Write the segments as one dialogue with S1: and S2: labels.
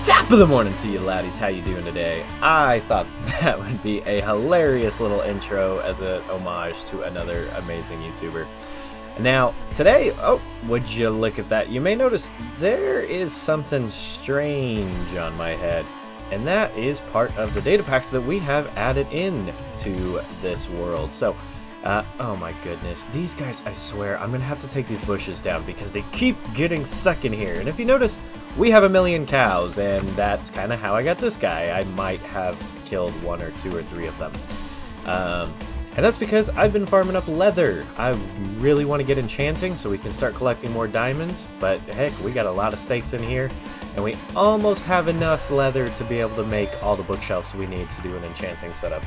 S1: Top of the morning to you laddies, how you doing today? I thought that would be a hilarious little intro as an homage to another amazing YouTuber. Now, today, oh, would you look at that? You may notice there is something strange on my head, and that is part of the data packs that we have added in to this world. So, oh my goodness, these guys, I swear, I'm gonna have to take these bushes down because they keep getting stuck in here. And if you notice, we have 1,000,000 cows, and that's kind of how I got this guy. I might have killed 1 or 2 or 3 of them. And that's because I've been farming up leather. I really want to get enchanting so we can start collecting more diamonds, but heck, we got a lot of steaks in here, and we almost have enough leather to be able to make all the bookshelves we need to do an enchanting setup.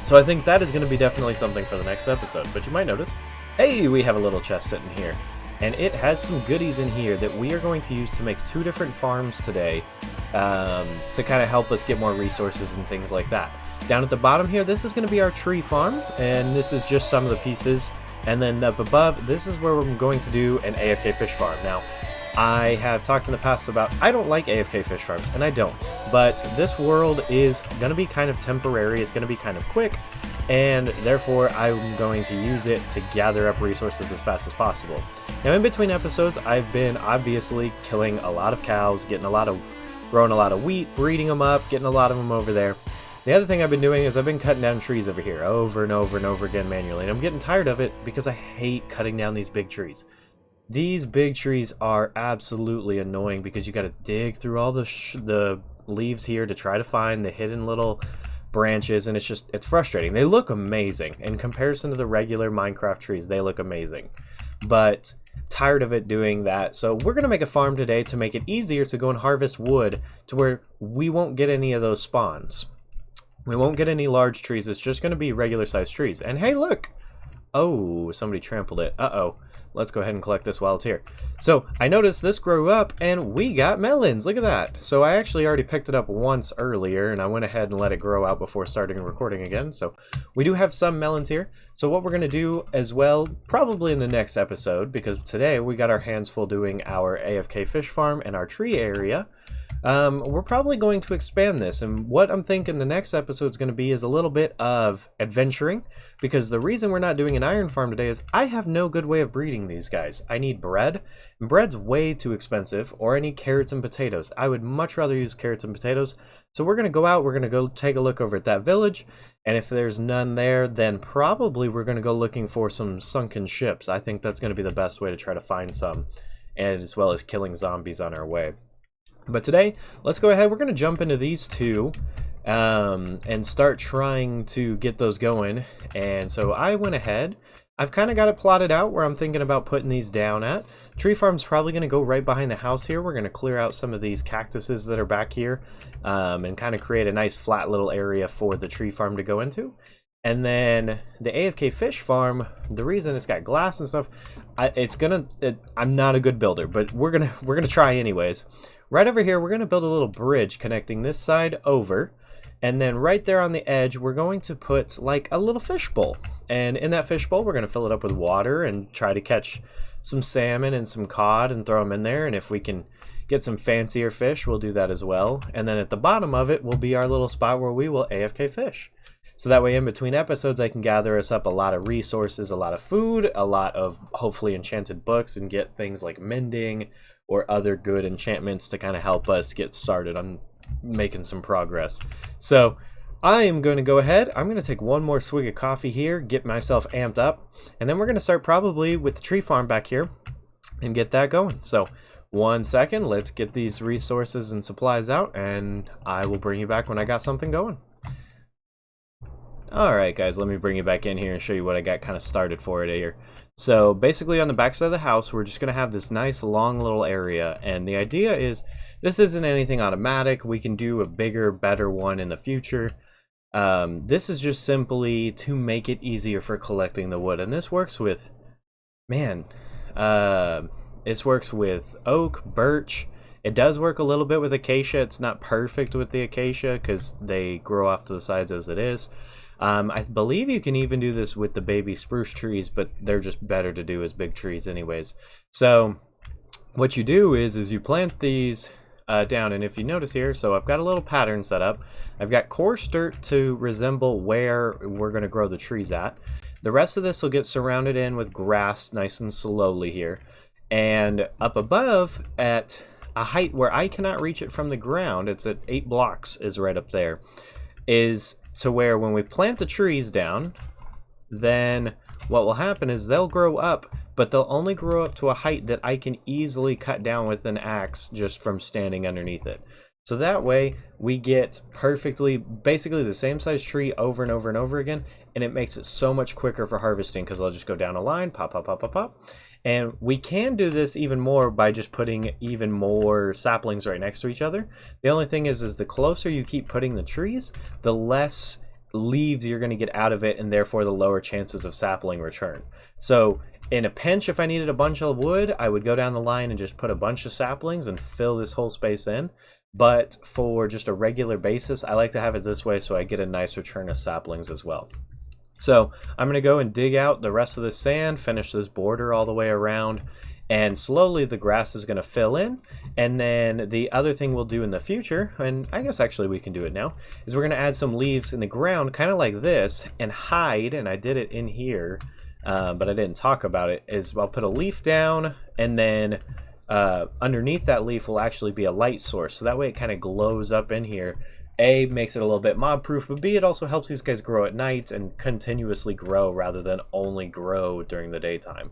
S1: So I think that is going to be definitely something for the next episode, but you might notice, hey, we have a little chest sitting here. And it has some goodies in here that we are going to use to make 2 different farms today to kind of help us get more resources and things like that. Down at the bottom here, this is going to be our tree farm, and this is just some of the pieces. And then up above, this is where we're going to do an AFK fish farm. Now, I have talked in the past about I don't like AFK fish farms, and I don't. But this world is going to be kind of temporary, it's going to be kind of quick, and therefore I'm going to use it to gather up resources as fast as possible. Now in between episodes, I've been obviously killing a lot of cows, growing a lot of wheat, breeding them up, getting a lot of them over there. The other thing I've been doing is I've been cutting down trees over here over and over and over again manually, and I'm getting tired of it because I hate cutting down these big trees. These big trees are absolutely annoying because you got to dig through all the leaves here to try to find the hidden little branches, and it's frustrating. They look amazing in comparison to the regular Minecraft trees. They look amazing, but tired of it doing that. So we're gonna make a farm today to make it easier to go and harvest wood to where we won't get any of those spawns. We won't get any large trees. It's just gonna be regular sized trees. And hey, look, oh, somebody trampled it. Uh-oh. Let's go ahead and collect this while it's here. So I noticed this grew up and we got melons. Look at that. So I actually already picked it up once earlier, and I went ahead and let it grow out before starting recording again. So we do have some melons here. So what we're going to do as well, probably in the next episode, because today we got our hands full doing our AFK fish farm and our tree area. We're probably going to expand this, and what I'm thinking the next episode is going to be is a little bit of adventuring, because the reason we're not doing an iron farm today is I have no good way of breeding these guys. I need bread, and bread's way too expensive, or I need carrots and potatoes. I would much rather use carrots and potatoes. So we're going to go out, we're going to go take a look over at that village, and if there's none there, then probably we're going to go looking for some sunken ships. I think that's going to be the best way to try to find some, and as well as killing zombies on our way. But today, let's go ahead, we're going to jump into these 2 and start trying to get those going. And so I went ahead, I've kind of got it plotted out where I'm thinking about putting these down at. Tree farm's probably going to go right behind the house here. We're going to clear out some of these cactuses that are back here and kind of create a nice flat little area for the tree farm to go into. And then the AFK fish farm, the reason it's got glass and stuff, I'm not a good builder, but we're gonna try anyways. Right over here, we're gonna build a little bridge connecting this side over, and then right there on the edge, we're going to put like a little fish bowl. And in that fish bowl, we're gonna fill it up with water and try to catch some salmon and some cod and throw them in there. And if we can get some fancier fish, we'll do that as well. And then at the bottom of it will be our little spot where we will AFK fish. So that way in between episodes, I can gather us up a lot of resources, a lot of food, a lot of hopefully enchanted books, and get things like mending or other good enchantments to kind of help us get started on making some progress. So I am going to go ahead. I'm going to take one more swig of coffee here, get myself amped up, and then we're going to start probably with the tree farm back here and get that going. So 1 second, let's get these resources and supplies out, and I will bring you back when I got something going. Alright guys, let me bring you back in here and show you what I got kind of started for it here. So basically on the back side of the house, we're just going to have this nice long little area, and the idea is this isn't anything automatic. We can do a bigger, better one in the future. This is just simply to make it easier for collecting the wood, and this works with, this works with oak, birch. It does work a little bit with acacia. It's not perfect with the acacia because they grow off to the sides as it is. I believe you can even do this with the baby spruce trees, but they're just better to do as big trees anyways. So what you do is you plant these down. And if you notice here, so I've got a little pattern set up. I've got coarse dirt to resemble where we're going to grow the trees at. The rest of this will get surrounded in with grass nice and slowly here. And up above at a height where I cannot reach it from the ground, it's at 8 blocks is right up there, is to where when we plant the trees down, then what will happen is they'll grow up, but they'll only grow up to a height that I can easily cut down with an axe just from standing underneath it. So that way we get perfectly, basically the same size tree over and over and over again, and it makes it so much quicker for harvesting because I'll just go down a line, pop, pop, pop, pop, pop. And we can do this even more by just putting even more saplings right next to each other. The only thing is the closer you keep putting the trees, the less leaves you're going to get out of it, and therefore the lower chances of sapling return. So in a pinch, if I needed a bunch of wood, I would go down the line and just put a bunch of saplings and fill this whole space in. But for just a regular basis, I like to have it this way so I get a nice return of saplings as well. So I'm going to go and dig out the rest of the sand, finish this border all the way around, and slowly the grass is going to fill in. And then the other thing we'll do in the future, and I guess actually we can do it now, is we're going to add some leaves in the ground, kind of like this, and hide, and I did it in here, but I didn't talk about it, is I'll put a leaf down, and then underneath that leaf will actually be a light source. So that way it kind of glows up in here. A, makes it a little bit mob proof, but B, it also helps these guys grow at night and continuously grow rather than only grow during the daytime.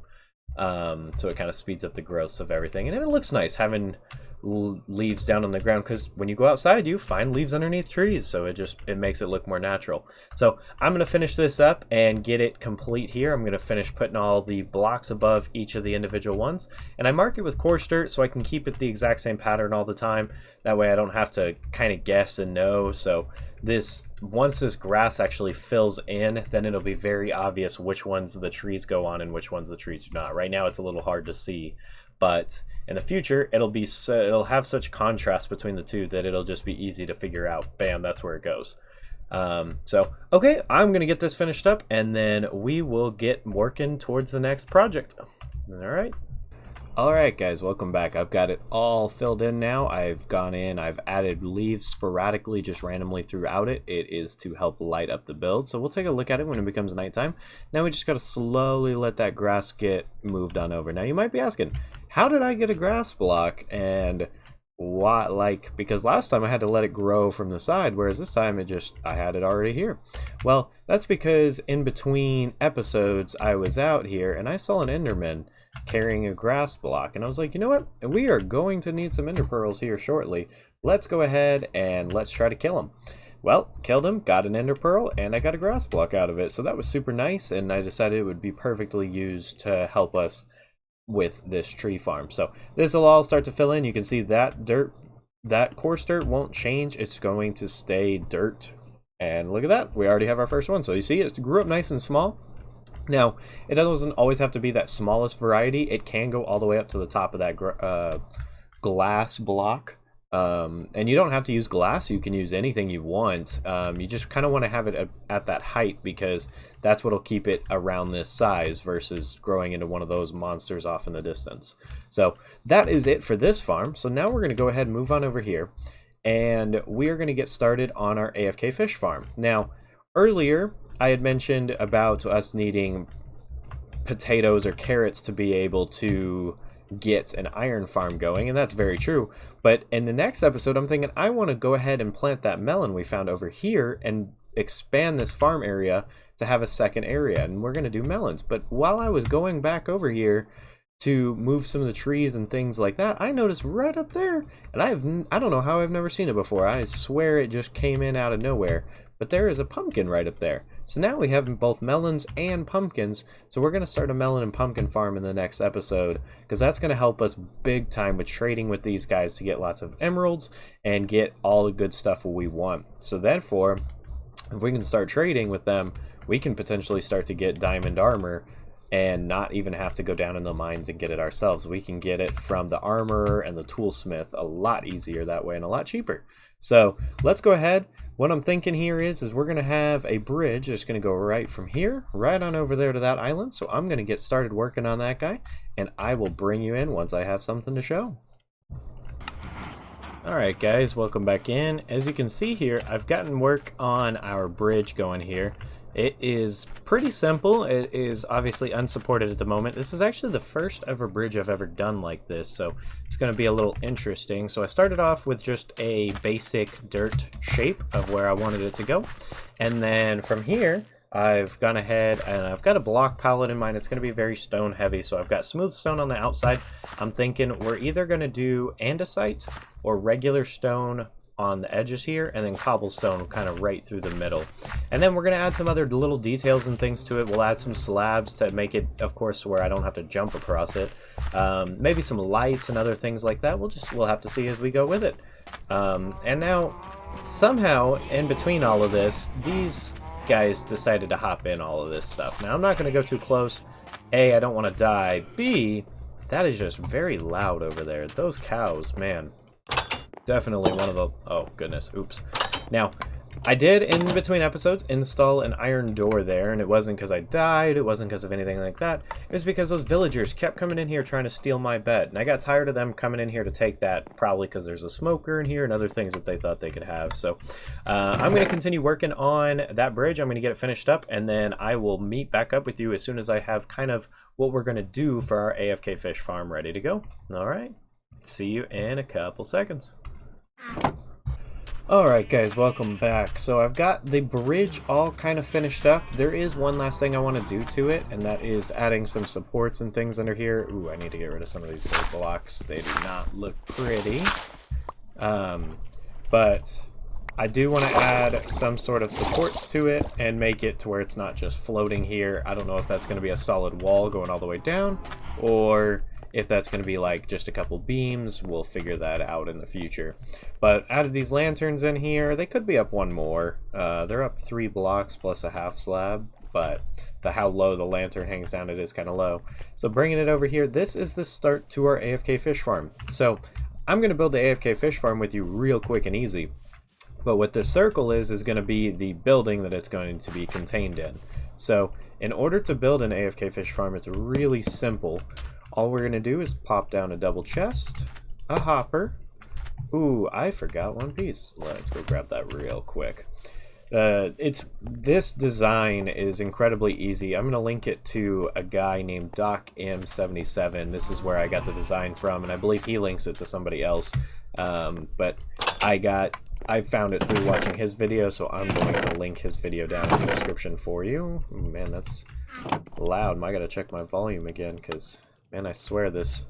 S1: So it kind of speeds up the growth of everything, and it looks nice having leaves down on the ground, because when you go outside you find leaves underneath trees, so it makes it look more natural. So I'm going to finish this up and get it complete here. I'm going to finish putting all the blocks above each of the individual ones, and I mark it with coarse dirt so I can keep it the exact same pattern all the time. That way I don't have to kind of guess and know. So once this grass actually fills in, then it'll be very obvious which ones the trees go on and which ones the trees do not. Right now it's a little hard to see, but in the future it'll have such contrast between the two that it'll just be easy to figure out. Bam, that's where it goes. So okay, I'm gonna get this finished up, and then we will get working towards the next project. All right guys, welcome back. I've got it all filled in now. I've gone in, I've added leaves sporadically, just randomly throughout it. It is to help light up the build. So we'll take a look at it when it becomes nighttime. Now we just got to slowly let that grass get moved on over. Now you might be asking, how did I get a grass block? And why, because last time I had to let it grow from the side, whereas this time I had it already here. Well, that's because in between episodes I was out here and I saw an Enderman carrying a grass block, and I was like, you know what, we are going to need some ender pearls here shortly. Let's go ahead and let's try to kill him. Well, killed him, got an ender pearl, and I got a grass block out of it, so that was super nice, and I decided it would be perfectly used to help us with this tree farm. So this will all start to fill in. You can see that dirt, that coarse dirt won't change, it's going to stay dirt. And look at that, we already have our first one. So you see it grew up nice and small. Now, it doesn't always have to be that smallest variety. It can go all the way up to the top of that glass block. And you don't have to use glass. You can use anything you want. You just kind of want to have it at that height, because that's what will keep it around this size versus growing into one of those monsters off in the distance. So that is it for this farm. So now we're going to go ahead and move on over here, and we are going to get started on our AFK fish farm. Now, earlier I had mentioned about us needing potatoes or carrots to be able to get an iron farm going, and that's very true. But in the next episode, I'm thinking I want to go ahead and plant that melon we found over here and expand this farm area to have a second area, and we're going to do melons. But while I was going back over here to move some of the trees and things like that, I noticed right up there, and I don't know how I've never seen it before. I swear it just came in out of nowhere, but there is a pumpkin right up there. So now we have both melons and pumpkins. So we're going to start a melon and pumpkin farm in the next episode, because that's going to help us big time with trading with these guys to get lots of emeralds and get all the good stuff we want. So therefore, if we can start trading with them, we can potentially start to get diamond armor and not even have to go down in the mines and get it ourselves. We can get it from the armorer and the toolsmith a lot easier that way and a lot cheaper. So let's go ahead. What I'm thinking here is we're going to have a bridge that's going to go right from here, right on over there to that island. So I'm going to get started working on that guy, and I will bring you in once I have something to show. Alright guys, welcome back in. As you can see here, I've gotten work on our bridge going here. It is pretty simple. It is obviously unsupported at the moment. This is actually the first ever bridge I've ever done like this, so it's going to be a little interesting. So I started off with just a basic dirt shape of where I wanted it to go. And then from here, I've gone ahead and I've got a block palette in mind. It's going to be very stone heavy, so I've got smooth stone on the outside. I'm thinking we're either going to do andesite or regular stone on the edges here, and then cobblestone kind of right through the middle. And then we're going to add some other little details and things to it. We'll add some slabs to make it, of course, where I don't have to jump across it. Maybe some lights and other things like that. We'll have to see as we go with it. And now, somehow, in between all of this, these guys decided to hop in all of this stuff. Now, I'm not going to go too close. A, I don't want to die. B, that is just very loud over there. Those cows, man. Definitely one of the... Oh, goodness. Oops. Now, I did, in between episodes, install an iron door there, and it wasn't because I died, it wasn't because of anything like that. It was because those villagers kept coming in here trying to steal my bed, and I got tired of them coming in here to take that, probably because there's a smoker in here and other things that they thought they could have. So, I'm going to continue working on that bridge. I'm going to get it finished up, and then I will meet back up with you as soon as I have kind of what we're going to do for our AFK fish farm ready to go. Alright, see you in a couple seconds. Alright guys, welcome back. So I've got the bridge all kind of finished up. There is one last thing I want to do to it, and that is adding some supports and things under here. Ooh, I need to get rid of some of these dirt blocks. They do not look pretty. But I do want to add some sort of supports to it and make it to where it's not just floating here. I don't know if that's going to be a solid wall going all the way down, or if that's going to be like just a couple beams. We'll figure that out in the future. But added these lanterns in here. They could be up one more. They're up 3 blocks plus a half slab, but how low the lantern hangs down, it is kind of low. So bringing it over here, this is the start to our AFK fish farm. So I'm going to build the AFK fish farm with you real quick and easy. But what this circle is going to be the building that it's going to be contained in. So in order to build an AFK fish farm, it's really simple. All we're going to do is pop down a double chest, a hopper. Ooh, I forgot one piece. Let's go grab that real quick. This design is incredibly easy. I'm going to link it to a guy named Doc M77. This is where I got the design from, and I believe he links it to somebody else. But I found it through watching his video, so I'm going to link his video down in the description for you. Man, that's loud. I got to check my volume again, because... man, I swear this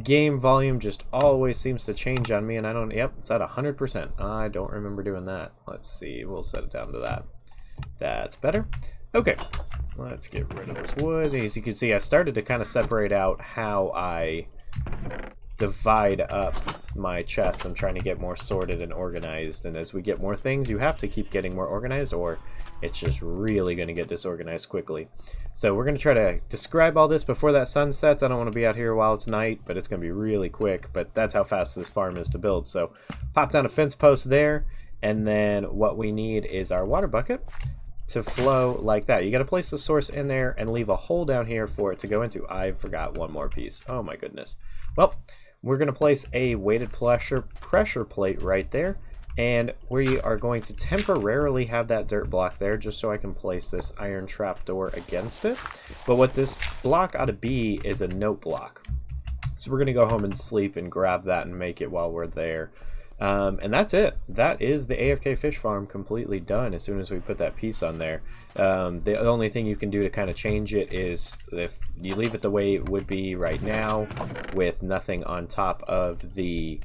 S1: game volume just always seems to change on me, and I don't... Yep, it's at 100%. I don't remember doing that. Let's see. We'll set it down to that. That's better. Okay, let's get rid of this wood. As you can see, I've started to kind of separate out how I divide up my chests. I'm trying to get more sorted and organized, and as we get more things, you have to keep getting more organized, or it's just really going to get disorganized quickly. So we're going to try to describe all this before that sun sets. I don't want to be out here while it's night, but it's going to be really quick. But that's how fast this farm is to build. So pop down a fence post there, and then what we need is our water bucket to flow like that. You got to place the source in there and leave a hole down here for it to go into. I forgot one more piece. Oh my goodness. Well, we're going to place a weighted pressure plate right there. And we are going to temporarily have that dirt block there just so I can place this iron trap door against it. But what this block ought to be is a note block. So we're going to go home and sleep and grab that and make it while we're there. And that's it. That is the AFK fish farm completely done as soon as we put that piece on there. The only thing you can do to kind of change it is if you leave it the way it would be right now with nothing on top of the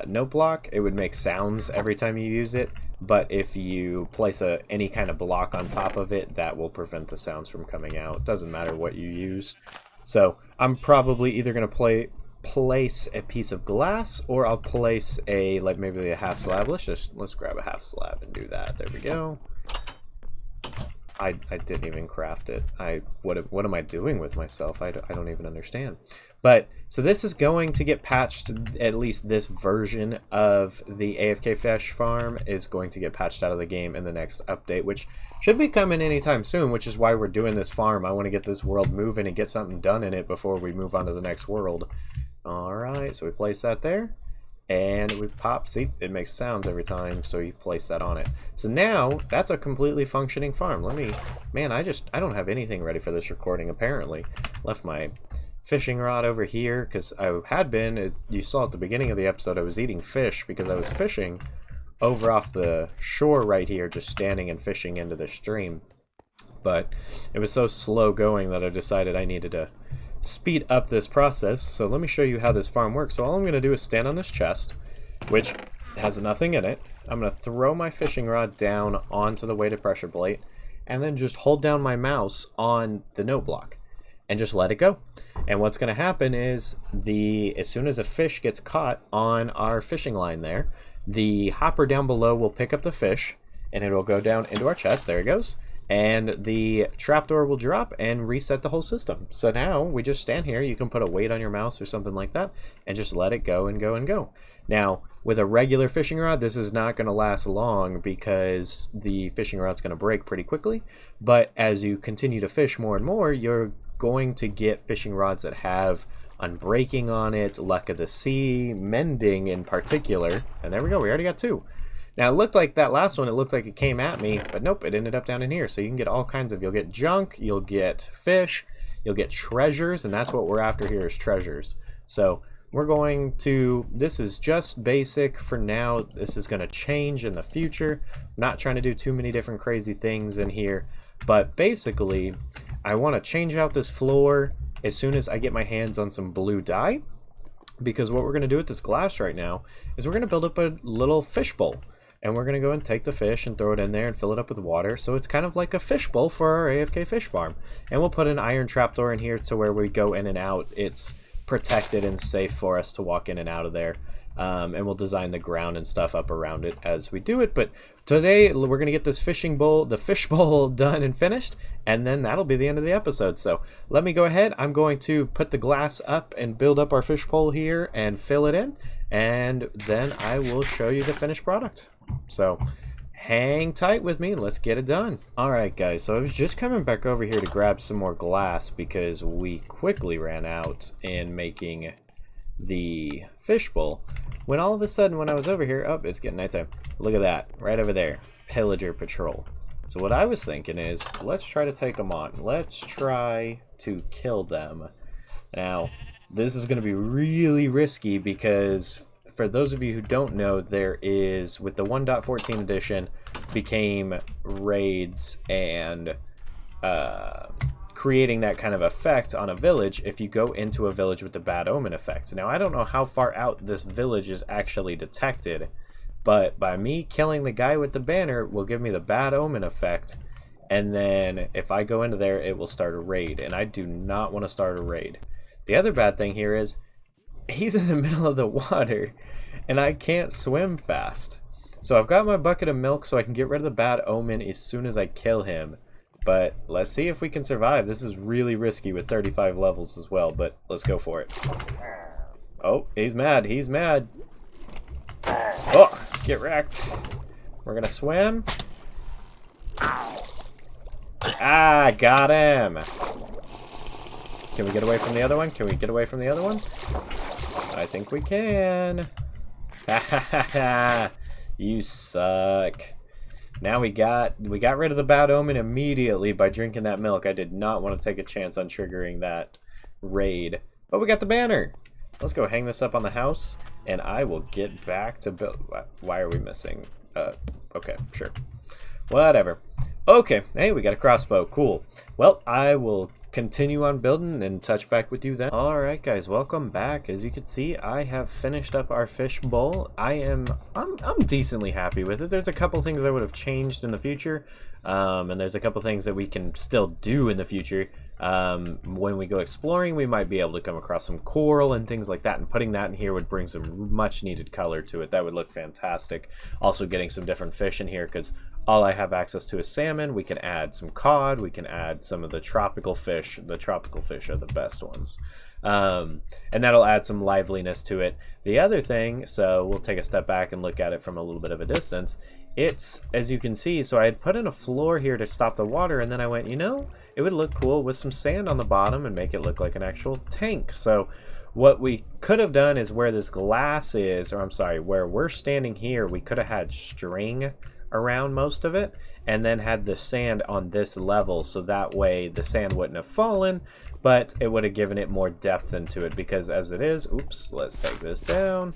S1: note block, it would make sounds every time you use it. But if you place any kind of block on top of it, that will prevent the sounds from coming out. Doesn't matter what you use. So I'm probably either going to place a piece of glass, or I'll place like maybe a half slab. Let's grab a half slab and do that. There we go. I didn't even craft it. What am I doing with myself? I don't even understand. But so this is going to get patched. At least this version of the AFK Fish Farm is going to get patched out of the game in the next update, which should be coming anytime soon, which is why we're doing this farm. I want to get this world moving and get something done in it before we move on to the next world. Alright, so we place that there. and we pop. See, it makes sounds every time, so you place that on it. So now that's a completely functioning farm. Let me, man, I don't have anything ready for this recording apparently. Left my fishing rod over here because I had been, as you saw at the beginning of the episode, I was eating fish because I was fishing over off the shore right here, just standing and fishing into the stream. But it was so slow going that I decided I needed to speed up this process. So let me show you how this farm works. So all I'm going to do is stand on this chest, which has nothing in it. I'm going to throw my fishing rod down onto the weighted pressure plate and then just hold down my mouse on the note block and just let it go. And what's going to happen is as soon as a fish gets caught on our fishing line there, the hopper down below will pick up the fish and it will go down into our chest. There it goes. And the trapdoor will drop and reset the whole system. So now we just stand here. You can put a weight on your mouse or something like that and just let it go and go and go. Now, with a regular fishing rod, this is not going to last long because the fishing rod's going to break pretty quickly. But as you continue to fish more and more, you're going to get fishing rods that have unbreaking on it, luck of the sea, mending in particular. And there we go, we already got 2. Now it looked like that last one, it looked like it came at me, but nope, it ended up down in here. So you can get all kinds of, you'll get junk, you'll get fish, you'll get treasures, and that's what we're after here is treasures. So we're going to, this is just basic for now. This is going to change in the future. I'm not trying to do too many different crazy things in here, but basically I want to change out this floor as soon as I get my hands on some blue dye, because what we're going to do with this glass right now is we're going to build up a little fish bowl, and we're going to go and take the fish and throw it in there and fill it up with water, so it's kind of like a fish bowl for our AFK fish farm. And we'll put an iron trapdoor in here to where we go in and out. It's protected and safe for us to walk in and out of there. And we'll design the ground and stuff up around it as we do it. But today we're going to get this the fish bowl done and finished, and then that'll be the end of the episode. So let me go ahead. I'm going to put the glass up and build up our fish bowl here and fill it in, and then I will show you the finished product. So hang tight with me, let's get it done. Alright guys, so I was just coming back over here to grab some more glass because we quickly ran out in making the fishbowl, when all of a sudden when I was over here, oh, it's getting nighttime. Look at that, right over there, pillager patrol. So what I was thinking is, let's try to take them on. Let's try to kill them. Now, this is going to be really risky because for those of you who don't know, there is, with the 1.14 edition, became raids and creating that kind of effect on a village if you go into a village with the bad omen effect. Now, I don't know how far out this village is actually detected, but by me killing the guy with the banner will give me the bad omen effect, and then if I go into there, it will start a raid, and I do not want to start a raid. The other bad thing here is he's in the middle of the water, and I can't swim fast. So I've got my bucket of milk so I can get rid of the bad omen as soon as I kill him. But let's see if we can survive. This is really risky with 35 levels as well, but let's go for it. Oh, he's mad. He's mad. Oh, get wrecked. We're gonna swim. Ah, got him. Can we get away from the other one? Can we get away from the other one? I think we can. Ha ha ha ha. You suck. Now we got rid of the bad omen immediately by drinking that milk. I did not want to take a chance on triggering that raid. But we got the banner. Let's go hang this up on the house, and I will get back to build. Why are we missing? Okay, sure. Whatever. Okay, hey, we got a crossbow. Cool. Well, I will continue on building and touch back with you then. Alright guys, welcome back. As you can see, I have finished up our fish bowl. I'm decently happy with it. There's a couple things I would have changed in the future, and there's a couple things that we can still do in the future. When we go exploring, we might be able to come across some coral and things like that, and putting that in here would bring some much needed color to it. That would look fantastic. Also getting some different fish in here, because all I have access to is salmon. We can add some cod, we can add some of the tropical fish. The tropical fish are the best ones. And that'll add some liveliness to it. The other thing, so we'll take a step back and look at it from a little bit of a distance. It's, as you can see, so I had put in a floor here to stop the water, and then I went, you know, it would look cool with some sand on the bottom and make it look like an actual tank. So What we could have done is where this glass is, or I'm sorry, where we're standing here, we could have had string around most of it and then had the sand on this level, so that way the sand wouldn't have fallen, but it would have given it more depth into it, because as it is, oops, let's take this down.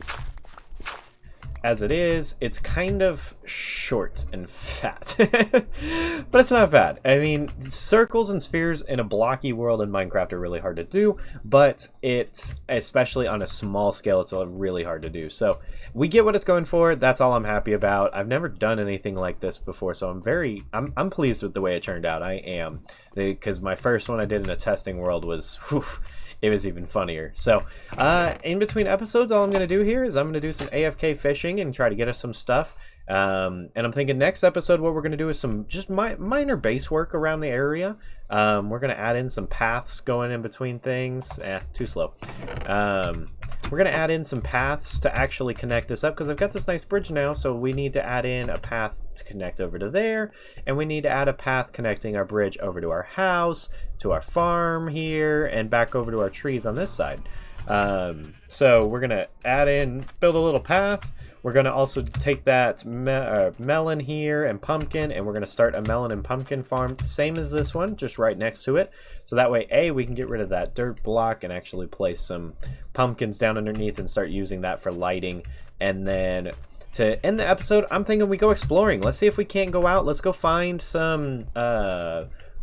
S1: As it is, it's kind of short and fat, but it's not bad. I mean, circles and spheres in a blocky world in Minecraft are really hard to do, but it's, especially on a small scale, it's really hard to do. So we get what it's going for. That's all I'm happy about. I've never done anything like this before, so I'm pleased with the way it turned out. I am, because my first one I did in a testing world was, whew, it was even funnier. So in between episodes, all I'm going to do here is I'm going to do some AFK fishing and try to get us some stuff. And I'm thinking next episode what we're going to do is some just minor base work around the area. We're going to add in some paths going in between things. Too slow. We're going to add in some paths to actually connect this up, because I've got this nice bridge now, so we need to add in a path to connect over to there, and we need to add a path connecting our bridge over to our house, to our farm here, and back over to our trees on this side. So we're going to build a little path. We're going to also take that melon here and pumpkin, and we're going to start a melon and pumpkin farm, same as this one, just right next to it. So that way, we can get rid of that dirt block and actually place some pumpkins down underneath and start using that for lighting. And then to end the episode, I'm thinking we go exploring. Let's see if we can't go out. Let's go find some...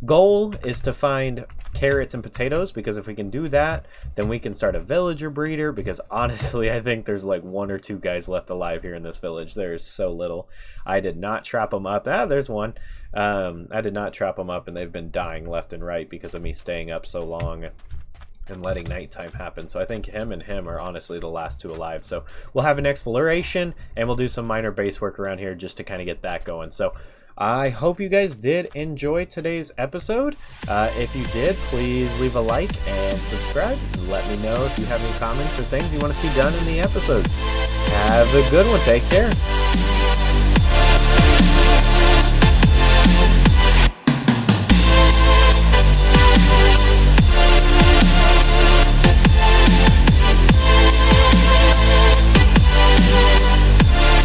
S1: goal is to find carrots and potatoes, because if we can do that, then we can start a villager breeder, because honestly I think there's like 1 or 2 guys left alive here in this village. There's so little. I did not trap them up. There's one. I did not trap them up, and they've been dying left and right because of me staying up so long and letting nighttime happen. So I think him are honestly the last 2 alive. So we'll have an exploration and we'll do some minor base work around here just to kind of get that going. So I hope you guys did enjoy today's episode. If you did, please leave a like and subscribe. Let me know if you have any comments or things you want to see done in the episodes. Have a good one. Take care.